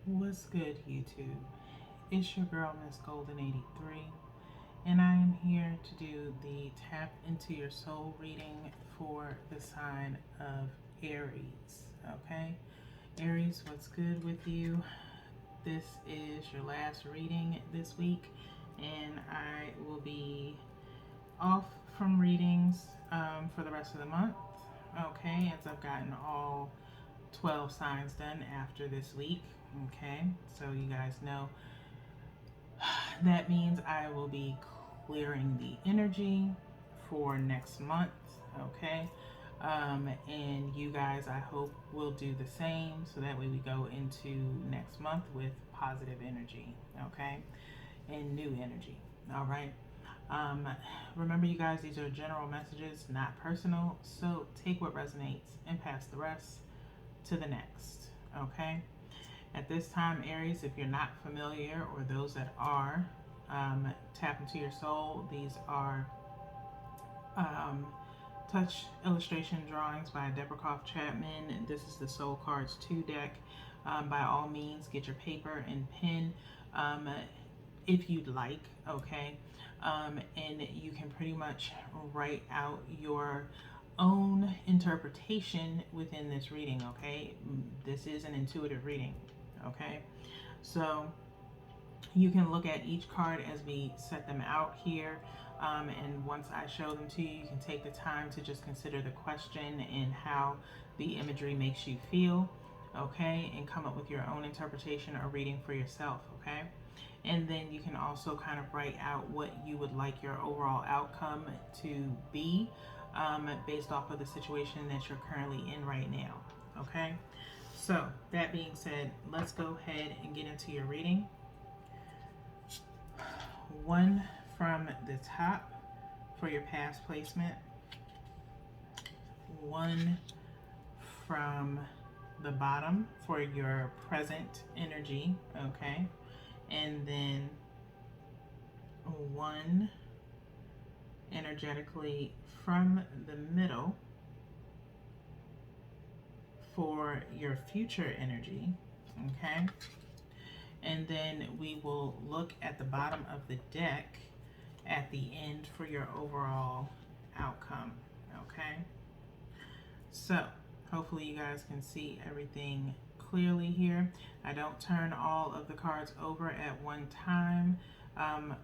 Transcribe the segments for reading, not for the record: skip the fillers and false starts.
What's good, YouTube? It's your girl, Miss Golden 83, and I am here to do the Tap into Your Soul reading for the sign of Aries. Okay, Aries, what's good with you? This is your last reading this week, and I will be off from readings for the rest of the month. Okay, as I've gotten all 12 signs done after this week. Okay, so you guys know that means I will be clearing the energy for next month. Okay, and you guys, I hope, will do the same so that way we go into next month with positive energy. Okay, and new energy. All right. Um, Remember, you guys, these are general messages, not personal. So take what resonates and pass the rest to the next. Okay. At this time, Aries, if you're not familiar or those that are, tap into your soul. These are um, touch illustration drawings by Deborah Croft Chapman. This is the Soul Cards 2 deck. By all means, get your paper and pen um, if you'd like, okay? And you can pretty much write out your own interpretation within this reading, okay? This is an intuitive reading, okay? So you can look at each card as we set them out here. And once I show them to you, you can take the time to just consider the question and how the imagery makes you feel, okay? And come up with your own interpretation or reading for yourself, okay? And then you can also kind of write out what you would like your overall outcome to be based off of the situation that you're currently in right now, okay? So, that being said, let's go ahead and get into your reading. One from the top for your past placement, one from the bottom for your present energy, okay? And then one energetically from the middle for your future energy, okay? And then we will look at the bottom of the deck at the end for your overall outcome, okay? So hopefully you guys can see everything clearly here. I don't turn all of the cards over at one time,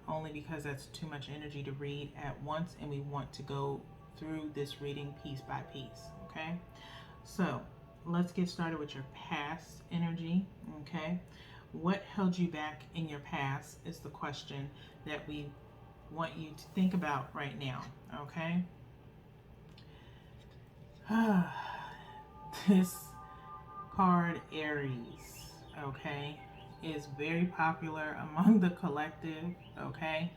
only because that's too much energy to read at once, and we want to go through this reading piece by piece, okay? So let's get started with your past energy, okay? What held you back in your past is the question that we want you to think about right now, okay? This card, Aries, okay, is very popular among the collective, okay?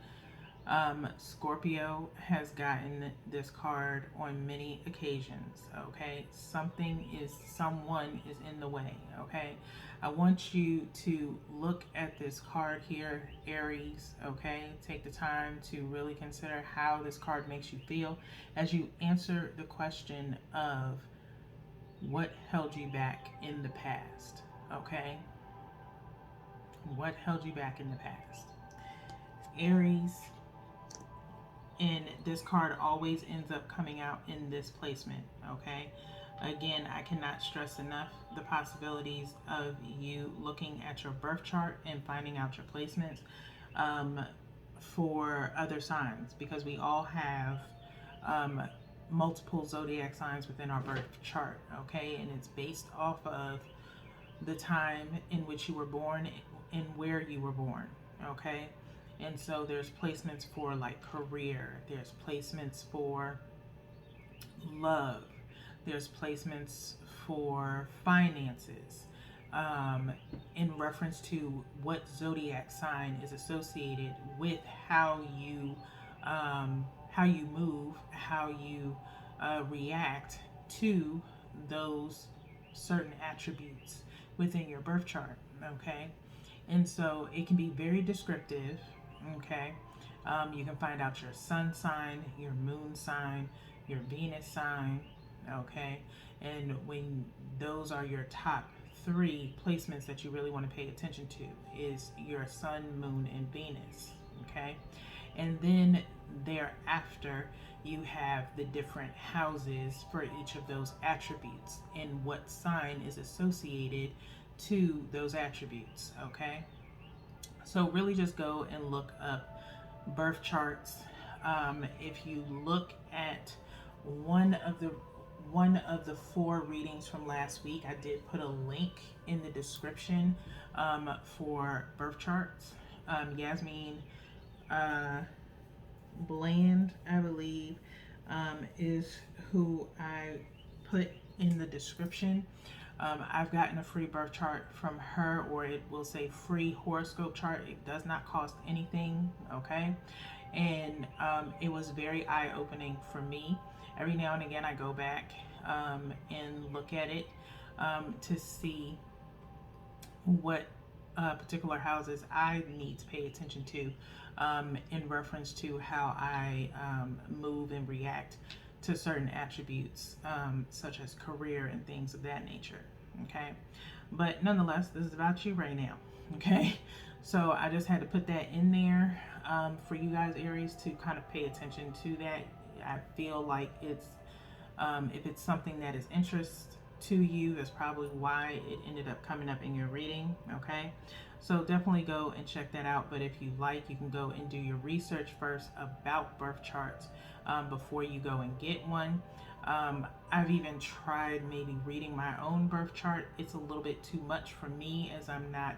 Scorpio has gotten this card on many occasions, okay? Someone is in the way, okay? I want you to look at this card here, Aries, okay? Take the time to really consider how this card makes you feel as you answer the question of what held you back in the past, okay? What held you back in the past? Aries, and this card always ends up coming out in this placement, okay? Again, I cannot stress enough the possibilities of you looking at your birth chart and finding out your placements for other signs, because we all have multiple zodiac signs within our birth chart, okay? And it's based off of the time in which you were born and where you were born, okay? And so there's placements for like career, there's placements for love, there's placements for finances, in reference to what zodiac sign is associated with how you move, how you react to those certain attributes within your birth chart, okay? And so it can be very descriptive, okay? You can find out your sun sign, your moon sign, your Venus sign, okay? And when those are your top three placements that you really want to pay attention to is your sun, moon, and Venus. Okay. And then thereafter, you have the different houses for each of those attributes and what sign is associated to those attributes. Okay. So really just go and look up birth charts. If you look at one of the one of the four readings from last week, I did put a link in the description for birth charts. Yasmin Bland, I believe, is who I put in the description. I've gotten a free birth chart from her, or it will say free horoscope chart. It does not cost anything, okay? And it was very eye-opening for me. Every now and again, I go back and look at it to see what particular houses I need to pay attention to in reference to how I move and react to certain attributes, such as career and things of that nature. Okay, but nonetheless, this is about you right now. Okay, so I just had to put that in there for you guys, Aries, to kind of pay attention to that. I feel like it's if it's something that is interest to you, that's probably why it ended up coming up in your reading. Okay, so definitely go and check that out. But if you like, you can go and do your research first about birth charts before you go and get one. I've even tried maybe reading my own birth chart. It's a little bit too much for me, as I'm not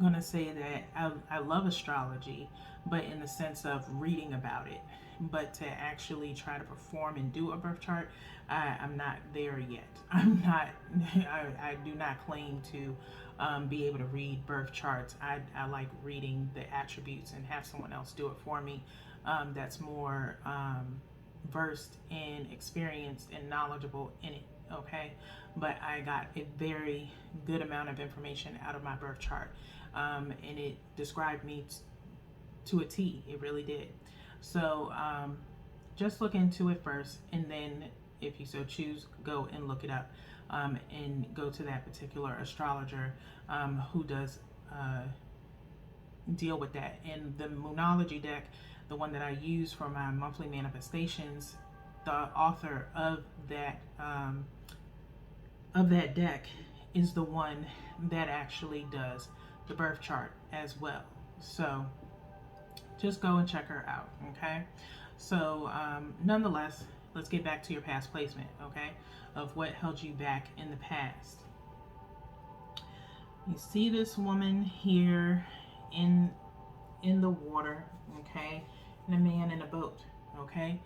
going to say that I love astrology, but in the sense of reading about it. But to actually try to perform and do a birth chart, I'm not there yet. I'm not, I do not claim to be able to read birth charts. I like reading the attributes and have someone else do it for me that's more versed and experienced and knowledgeable in it. Okay, but I got a very good amount of information out of my birth chart, and it described me to a T. It really did. So just look into it first, and then if you so choose, go and look it up and go to that particular astrologer who does deal with that. And the Moonology deck, the one that I use for my monthly manifestations, the author of that deck is the one that actually does the birth chart as well. So just go and check her out. Okay, so nonetheless, let's get back to your past placement, okay, of what held you back in the past. You see this woman here in the water, okay, and a man in a boat. Okay,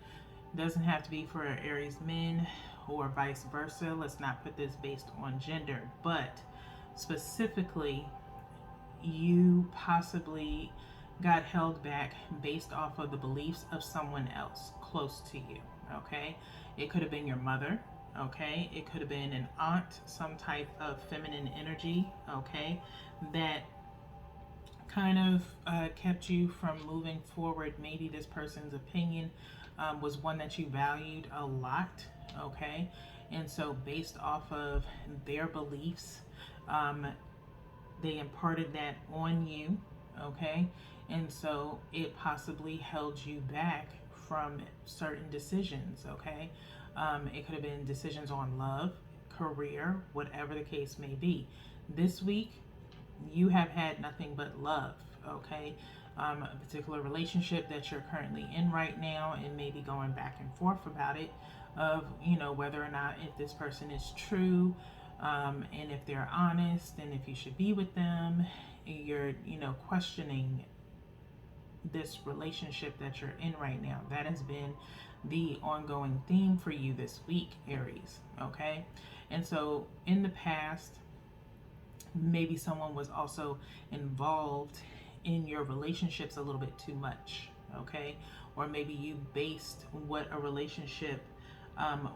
doesn't have to be for Aries men or vice versa. Let's not put this based on gender, but specifically, you possibly got held back based off of the beliefs of someone else close to you. Okay, it could have been your mother. Okay, it could have been an aunt, some type of feminine energy. Okay, that kind of kept you from moving forward. Maybe this person's opinion was one that you valued a lot. Okay, and so based off of their beliefs, they imparted that on you. Okay, and so it possibly held you back from certain decisions. Okay, it could have been decisions on love, career, whatever the case may be. This week, you have had nothing but love. Okay, a particular relationship that you're currently in right now, and maybe going back and forth about it, of whether or not if this person is true, and if they're honest, and if you should be with them. You're questioning this relationship that you're in right now. That has been the ongoing theme for you this week, Aries. Okay, and so in the past, maybe someone was also involved in your relationships a little bit too much. Okay, or maybe you based what a relationship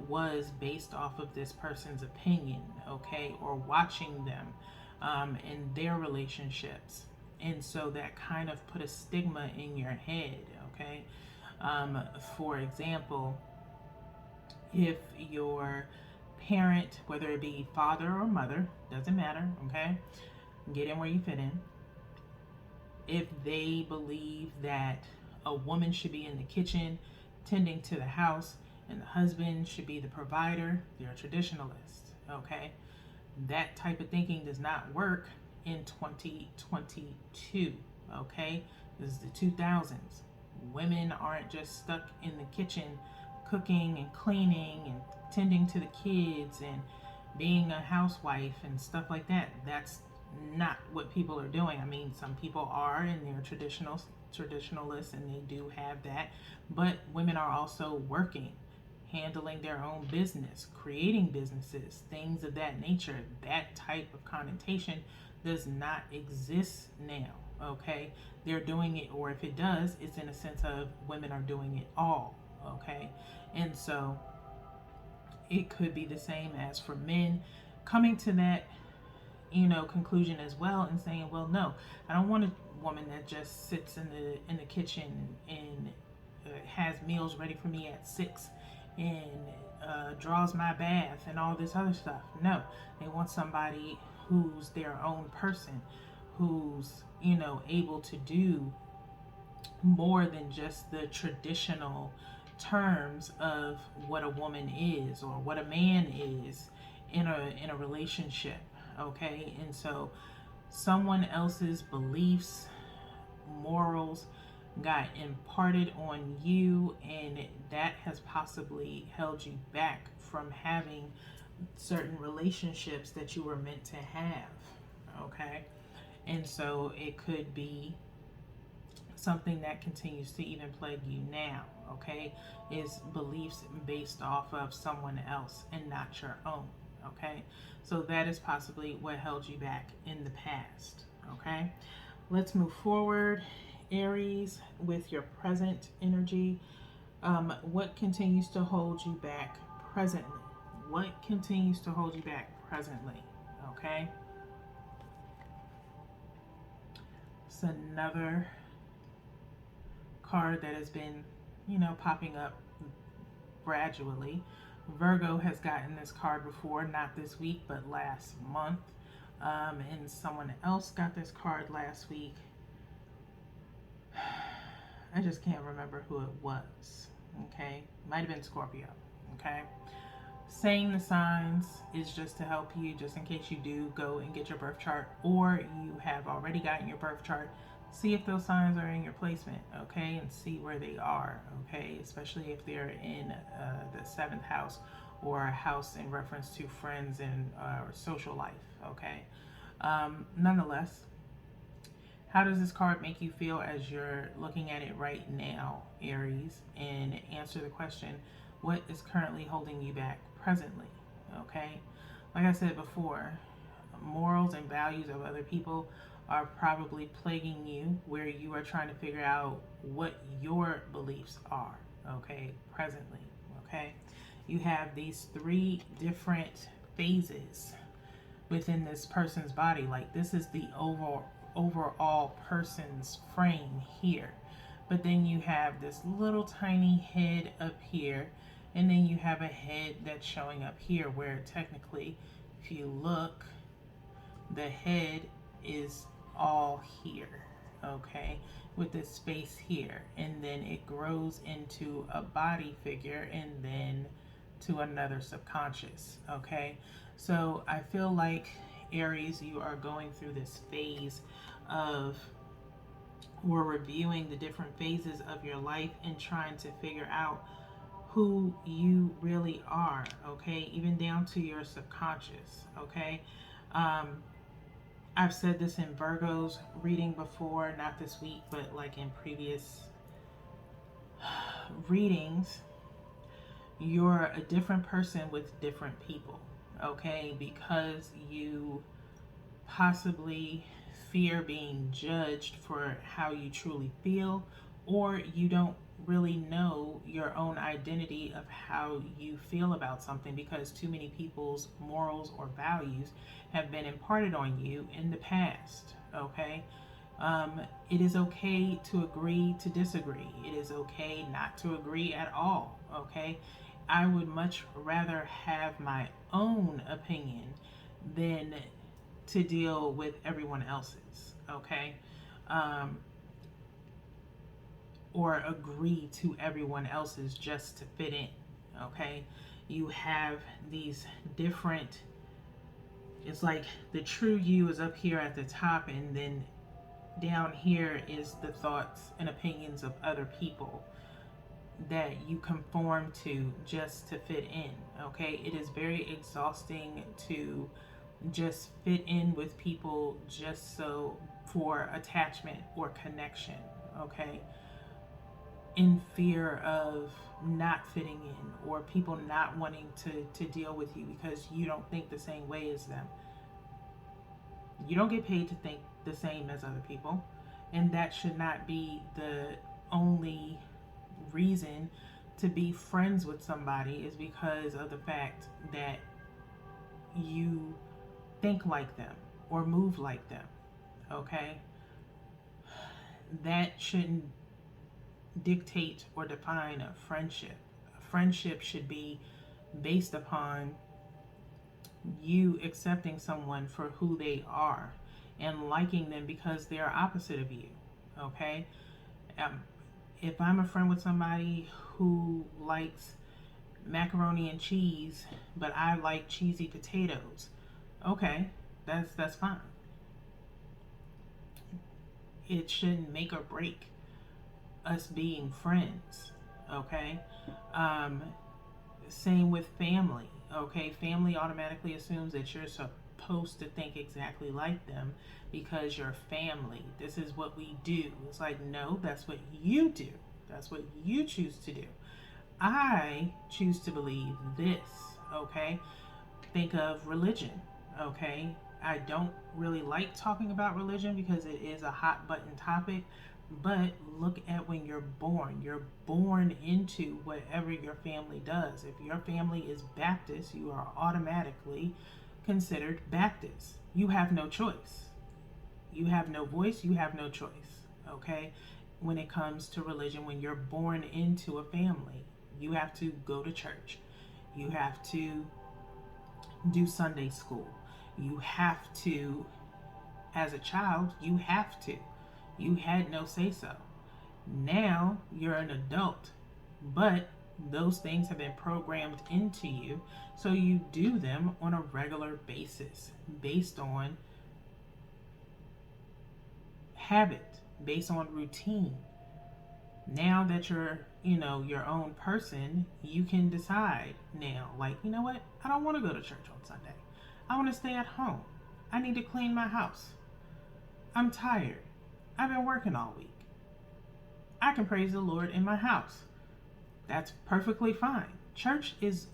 was based off of this person's opinion. Okay, or watching them in their relationships, and so that kind of put a stigma in your head. Okay, for example, if your parent, whether it be father or mother, doesn't matter, okay? Get in where you fit in. If they believe that a woman should be in the kitchen tending to the house and the husband should be the provider, they're a traditionalist, okay? That type of thinking does not work in 2022, okay? This is the 2000s. Women aren't just stuck in the kitchen cooking and cleaning and tending to the kids and being a housewife and stuff like that. That's not what people are doing. I mean, some people are and they're traditionalists and they do have that, but women are also working, handling their own business, creating businesses, things of that nature. That type of connotation does not exist now, okay? They're doing it, or if it does, it's in a sense of women are doing it all, okay? And so it could be the same as for men coming to that, conclusion as well, and saying, well, no, I don't want a woman that just sits in the kitchen and has meals ready for me at 6 and draws my bath and all this other stuff. No, they want somebody who's their own person, who's able to do more than just the traditional terms of what a woman is or what a man is in a relationship, okay? And so someone else's beliefs, morals got imparted on you, and that has possibly held you back from having certain relationships that you were meant to have, okay? And so it could be something that continues to even plague you now, okay, is beliefs based off of someone else and not your own, okay? So that is possibly what held you back in the past, okay? Let's move forward, Aries, with your present energy. What continues to hold you back presently? What continues to hold you back presently, okay? It's another card that has been, popping up gradually. Virgo has gotten this card before, not this week, but last month. And someone else got this card last week. I just can't remember who it was. Okay, might have been Scorpio. Okay, saying the signs is just to help you, just in case you do go and get your birth chart, or you have already gotten your birth chart. See if those signs are in your placement, okay, and see where they are, okay, especially if they're in the 7th house or a house in reference to friends and social life, okay. Nonetheless, how does this card make you feel as you're looking at it right now, Aries? And answer the question, what is currently holding you back presently, okay? Like I said before, morals and values of other people are probably plaguing you, where you are trying to figure out what your beliefs are, okay, presently, okay? You have these 3 different phases within this person's body. Like, this is the overall person's frame here. But then you have this little tiny head up here, and then you have a head that's showing up here, where technically, if you look, the head is all here, okay, with this space here, and then it grows into a body figure and then to another subconscious, okay? So I feel like, Aries, you are going through this phase of, we're reviewing the different phases of your life and trying to figure out who you really are, okay, even down to your subconscious, okay? I've said this in Virgo's reading before, not this week, but like in previous readings. You're a different person with different people, okay? Because you possibly fear being judged for how you truly feel, or you don't really know your own identity of how you feel about something, because too many people's morals or values have been imparted on you in the past, okay? It is okay to agree to disagree. It is okay not to agree at all, okay? I would much rather have my own opinion than to deal with everyone else's, okay? Um, or agree to everyone else's just to fit in, okay? You have these different, it's like the true you is up here at the top, and then down here is the thoughts and opinions of other people that you conform to just to fit in, okay? It is very exhausting to just fit in with people just so for attachment or connection, okay? In fear of not fitting in or people not wanting to deal with you because you don't think the same way as them. You don't get paid to think the same as other people, and that should not be the only reason to be friends with somebody, is because of the fact that you think like them or move like them, okay? That shouldn't dictate or define a friendship. A friendship should be based upon you accepting someone for who they are and liking them because they are opposite of you, okay? Um, if I'm a friend with somebody who likes macaroni and cheese, but I like cheesy potatoes, okay, that's fine. It shouldn't make or break us being friends, okay? Um, Same with family, okay? Family automatically assumes that you're supposed to think exactly like them because you're family. This is what we do. It's like, no, that's what you do. That's what you choose to do. I choose to believe this, okay? Think of religion, okay? I don't really like talking about religion because it is a hot button topic, but look at when you're born. You're born into whatever your family does. If your family is Baptist, you are automatically considered Baptist. You have no choice. You have no voice, you have no choice, okay? When it comes to religion, when you're born into a family, you have to go to church. You have to do Sunday school. You have to, as a child, you have to. You had no say so. Now you're an adult, but those things have been programmed into you, so you do them on a regular basis based on habit, based on routine. Now that you're, your own person, you can decide now, like, you know what? I don't want to go to church on Sunday. I want to stay at home. I need to clean my house. I'm tired. I've been working all week. I can praise the Lord in my house. That's perfectly fine. Church is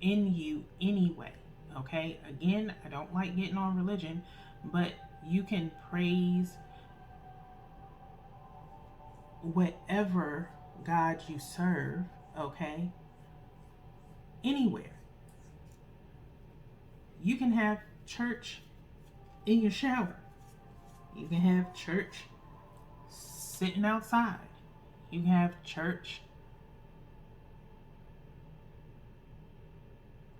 in you anyway, okay? Again, I don't like getting on religion, but you can praise whatever God you serve, okay? Anywhere. You can have church in your shower. You can have church sitting outside. You can have church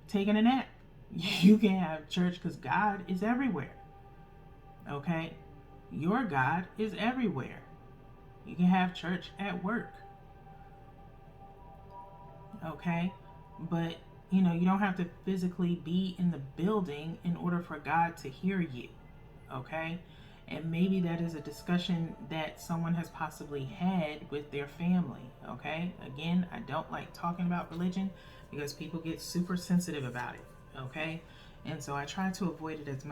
taking a nap. You can have church because God is everywhere, okay? Your God is everywhere. You can have church at work, okay? But, you don't have to physically be in the building in order for God to hear you, okay? And maybe that is a discussion that someone has possibly had with their family, okay? Again, I don't like talking about religion because people get super sensitive about it, okay? And so I try to avoid it as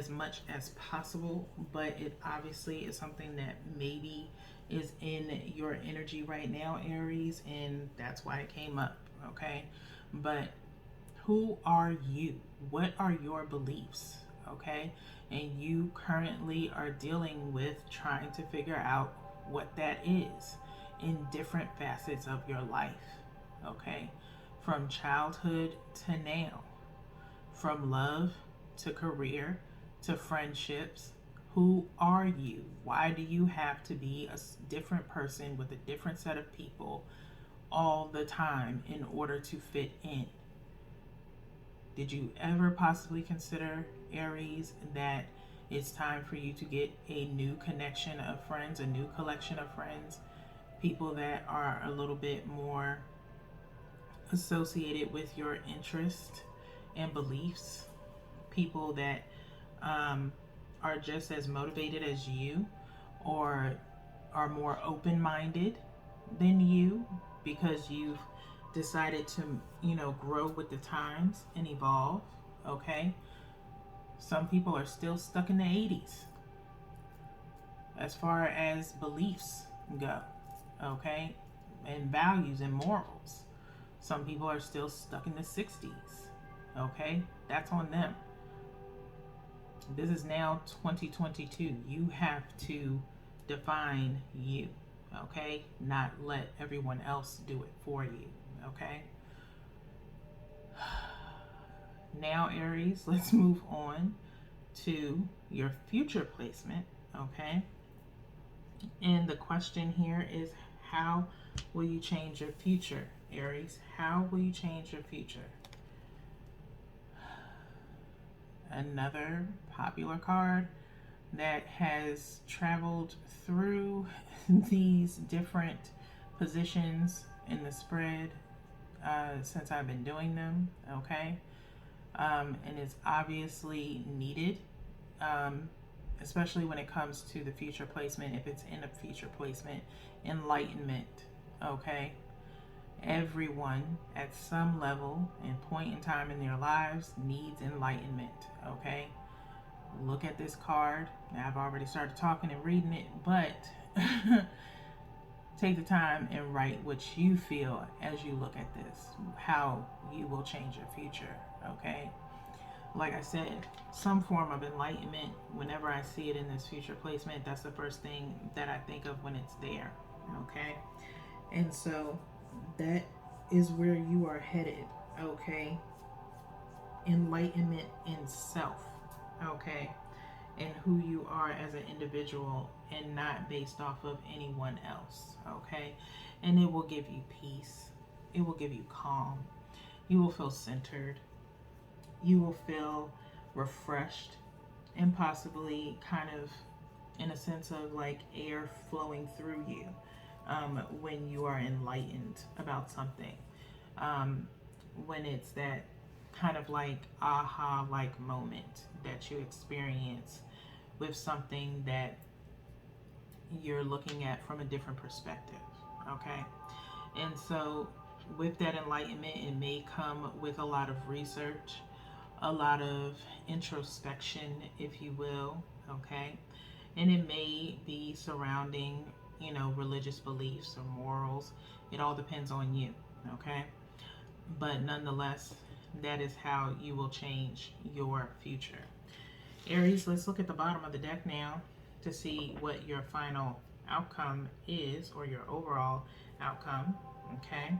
much as possible, but it obviously is something that maybe is in your energy right now, Aries, and that's why it came up, okay? But who are you? What are your beliefs, okay? And you currently are dealing with trying to figure out what that is in different facets of your life, okay? From childhood to now, from love to career to friendships. Who are you? Why do you have to be a different person with a different set of people all the time in order to fit in. Did you ever possibly consider, Aries, that it's time for you to get a new connection of friends, a new collection of friends, people that are a little bit more associated with your interest and beliefs, people that um, are just as motivated as you, or are more open minded than you, because you've decided to, grow with the times and evolve. Okay. Some people are still stuck in the 80s as far as beliefs go. Okay. And values and morals. Some people are still stuck in the 60s. Okay. That's on them. This is now 2022. You have to define you, okay? Not let everyone else do it for you, okay? Now, Aries, let's move on to your future placement, okay? And the question here is, how will you change your future, Aries? How will you change your future? Another popular card that has traveled through these different positions in the spread since I've been doing them, okay? And it's obviously needed, especially when it comes to the future placement. If it's in a future placement, enlightenment, okay? Everyone at some level and point in time in their lives needs enlightenment, okay? Look at this card. Now, I've already started talking and reading it, but take the time and write what you feel as you look at this, how you will change your future, okay? Like I said, some form of enlightenment, whenever I see it in this future placement, that's the first thing that I think of when it's there, okay? And so that is where you are headed, okay? Enlightenment in self, okay? And who you are as an individual, and not based off of anyone else, okay? And it will give you peace. It will give you calm. You will feel centered. You will feel refreshed, and possibly kind of in a sense of like air flowing through you when you are enlightened about something. When it's that kind of like aha like moment that you experience with something that you're looking at from a different perspective, okay? And so with that enlightenment, it may come with a lot of research, a lot of introspection, if you will, okay? And it may be surrounding, religious beliefs or morals. It all depends on you, okay? But nonetheless, that is how you will change your future. Aries, let's look at the bottom of the deck now to see what your final outcome is, or your overall outcome, okay?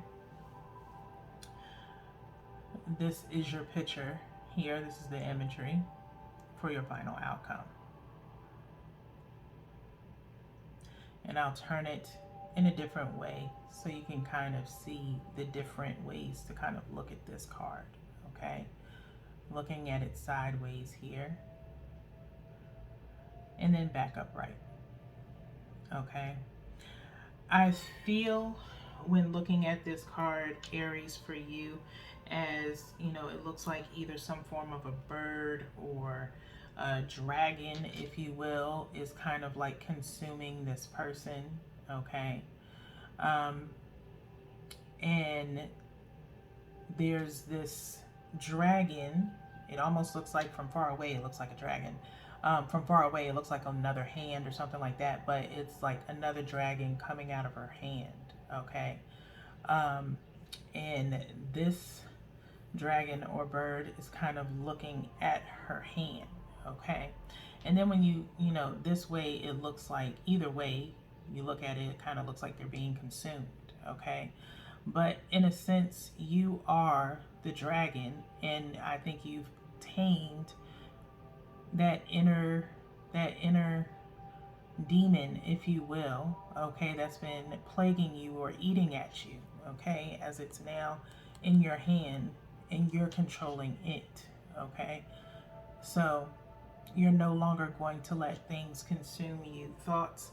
This is your picture here. This is the imagery for your final outcome. And I'll turn it in a different way so you can kind of see the different ways to kind of look at this card, okay? Looking at it sideways here, and then back upright, okay? I feel when looking at this card, Aries, for you, as it looks like either some form of a bird or a dragon, if you will, is kind of like consuming this person, okay? And there's this dragon. It almost looks like from far away, it looks like a dragon. From far away, it looks like another hand or something like that, but it's like another dragon coming out of her hand, okay? And this dragon or bird is kind of looking at her hand, okay? And then when this way, it looks like, either way you look at it, it kind of looks like they're being consumed, okay? But in a sense, you are the dragon, and I think you've tamed that inner demon, if you will, okay, that's been plaguing you or eating at you, okay, as it's now in your hand and you're controlling it, okay? So you're no longer going to let things consume you. Thoughts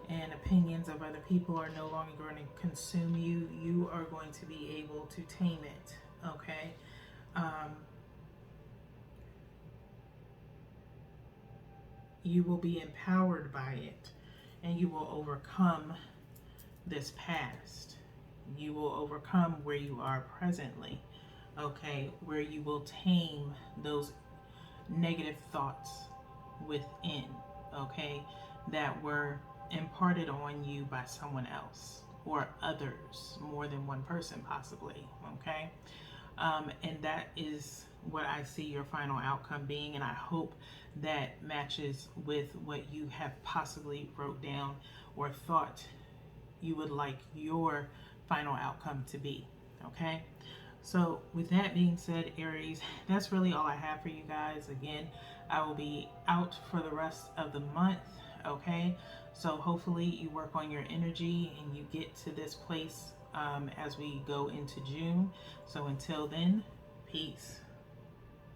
and opinions of other people are no longer going to consume you. You are going to be able to tame it, okay? You will be empowered by it, and you will overcome this past. You will overcome where you are presently, okay? Where you will tame those negative thoughts within, okay? That were imparted on you by someone else or others, more than one person possibly, okay? And that is what I see your final outcome being, and I hope that matches with what you have possibly wrote down or thought you would like your final outcome to be, okay? So with that being said, Aries, that's really all I have for you guys. Again, I will be out for the rest of the month, okay? So hopefully you work on your energy and you get to this place as we go into June. So until then, peace.